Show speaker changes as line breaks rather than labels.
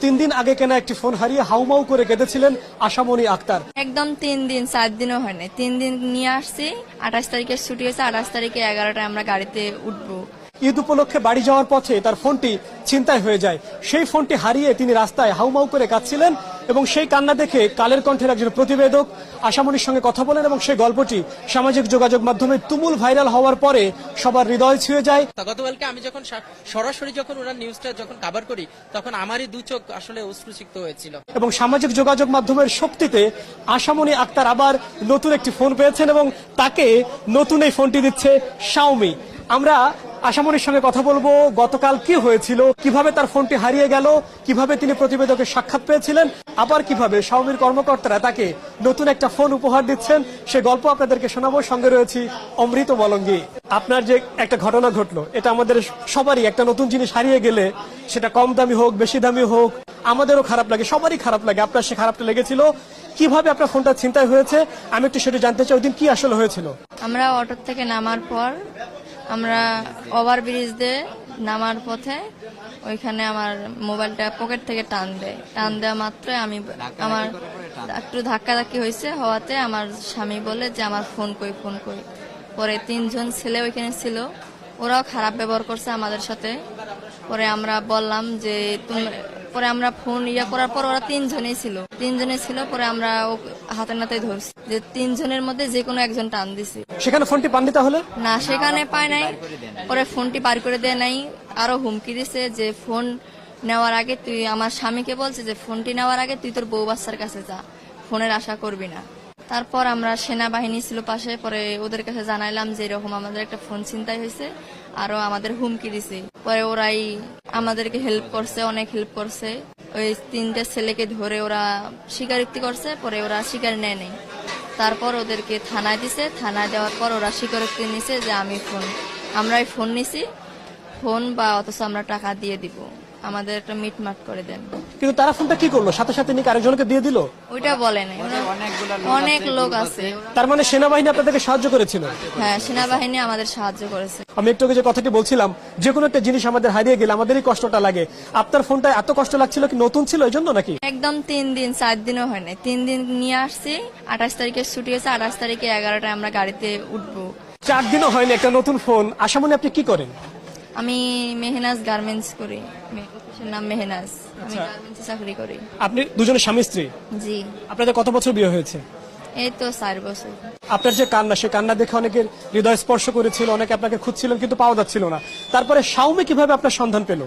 3 দিন আগে কেনা একটি ফোন হারিয়ে হাউমাউ করে কেঁদেছিলেন আশামণি আক্তার।
একদম 3 দিন 4 দিনও হয়নি, 3 দিন নিয়ে আসছি। 28 তারিখে ছুটি হয়েছে, 28 তারিখে 11টায় আমরা গাড়িতে উঠবো।
ঈদ উপলক্ষে বাড়ি যাওয়ার পথে তার ফোনটি ছিনতাই হয়ে যায়। সেই ফোনটি হারিয়ে তিনি রাস্তায় হাউমাউ করে কাঁদছিলেন এবং সেই কান্না দেখে কালের কণ্ঠের একজন প্রতিবেদক আশামণির সঙ্গে কথা বলেন এবং সেই গল্পটি সামাজিক যোগাযোগ মাধ্যমে তুমুল ভাইরাল হওয়ার পরে সবার হৃদয় ছুঁয়ে যায়।
গতকালকে আমি যখন সরাসরি ওরা নিউজটা যখন কভার করি তখন আমারই দু চোখ আসলে অশ্রুসিক্ত হয়েছিল।
এবং সামাজিক যোগাযোগ মাধ্যমের শক্তিতে আশামণি আক্তার আবার নতুন একটি ফোন পেয়েছেন এবং তাকে নতুন এই ফোনটি দিচ্ছে শাওমি। আমরা আশামণির সঙ্গে কথা বলবো গতকাল কি হয়েছিল, কিভাবে তার ফোনটি হারিয়ে গেল, কিভাবে তিনি প্রতিবেদকের সাক্ষাৎ পেয়েছিলেন, আবার কিভাবে শাওমির কর্মকর্তারা তাকে নতুন একটা ফোন উপহার দিচ্ছেন, সে গল্প আপনাদেরকে শোনাবো। সঙ্গে রয়েছি অমৃত মলঙ্গি। আপনার যে একটা ঘটনা ঘটলো, এটা আমাদের সবারই, একটা নতুন জিনিস হারিয়ে গেলে সেটা কম দামি হোক বেশি দামি হোক আমাদেরও খারাপ লাগে, সবারই খারাপ লাগে। আপনার সে খারাপটা লেগেছিল, কিভাবে আপনার ফোনটা ছিনতাই হয়েছে আমি একটু সেটা জানতে চাই। ওই দিন কি আসলে হয়েছিল?
আমরা অটো থেকে নামার পর আমরা ওভারব্রিজ দিয়ে নামার পথে ওইখানে আমার মোবাইলটা পকেট থেকে টান দেওয়া মাত্র আমি আমার একটু ধাক্কাধাক্কি হয়েছে, হওয়াতে আমার স্বামী বলে যে আমার ফোন কই। পরে 3 জন ছেলে ওইখানে ছিল, ওরাও খারাপ ব্যবহার করছে আমাদের সাথে। পরে আমরা বললাম যে পরে আমরা ফোন করার পর ওরা 3 জনেই ছিল। পরে আমরা হাতে নাতে ধরছি যে 3 জনের মধ্যে যে কোনো একজন টান দিছি।
সেখানে ফোনটি পাননি তাহলে?
না, সেখানে পায় নাই। পরে ফোনটি পার করে দেয় নাই, আরো হুমকি দিছে যে ফোন নেওয়ার আগে তুই, আমার স্বামীকে বলছে যে ফোনটি নেওয়ার আগে তুই তোর বউ বাচ্চার কাছে যা, ফোনের আশা করবি না। তারপর আমরা সেনাবাহিনী ছিল পাশে, পরে ওদের কাছে জানাইলাম যে এরকম আমাদের একটা ফোন ছিনতাই হয়েছে, আরো আমাদের হুমকি দিছে। পরে ওরাই আমাদেরকে হেল্প করছে, অনেক হেল্প করছে। ওই 3টে ছেলেকে ধরে ওরা স্বীকারোক্তি করছে, পরে ওরা স্বীকার নেয় নাই। তারপর ওদেরকে থানায় দিছে, থানায় দেওয়ার পর ওরা স্বীকারোক্তি নিছে যে আমরাই ফোন নিছি, ফোন বা অথচ আমরা টাকা দিয়ে দিব, আমাদের একটা মিটমাট করে দেন।
কিন্তু তারা ফোনটা কি করলো? সাথে সাথে নাকি আরেকজনকে দিয়ে দিল?
ওইটা বলে নাই। অনেক লোক আছে।
তার মানে সেনাবাহিনী আপনাদেরকে সাহায্য করেছিল?
হ্যাঁ, সেনাবাহিনী আমাদের সাহায্য করেছে।
আমি একটু আগে যে কথাটি বলছিলাম, যে কোনো একটা জিনিস আমাদের হারিয়ে গেলে আমাদেরই কষ্টটা লাগে। আপনার ফোনটা এত কষ্ট লাগছিল কি নতুন ছিল এই জন্য নাকি?
একদম 3 দিন 4 দিনও হয়নি, 3 দিন নিয়ে আসছি। 28 তারিখে ছুটি হয়েছে, 28 তারিখে 11টায় আমরা গাড়িতে উঠবো।
4 দিনও হয়নি একটা নতুন ফোন। আশামণি, আপনি কি করেন?
আমি মেহনাজ গার্মেন্টস করি, নাম মেহনাজ, আমি গার্মেন্টসে চাকরি করি।
আপনি দুজনে স্বামী স্ত্রী?
জি।
আপনাদের কত বছর বিয়ে হয়েছে?
এই তো 4 বছর।
আপনার যে কান্না, সে কান্না দেখে অনেকের হৃদয় স্পর্শ করেছিল, অনেকে আপনাকে খুঁজছিলেন কিন্তু পাওয়া যাচ্ছিল না। তারপরে শাওমি কিভাবে আপনার সন্ধান পেল?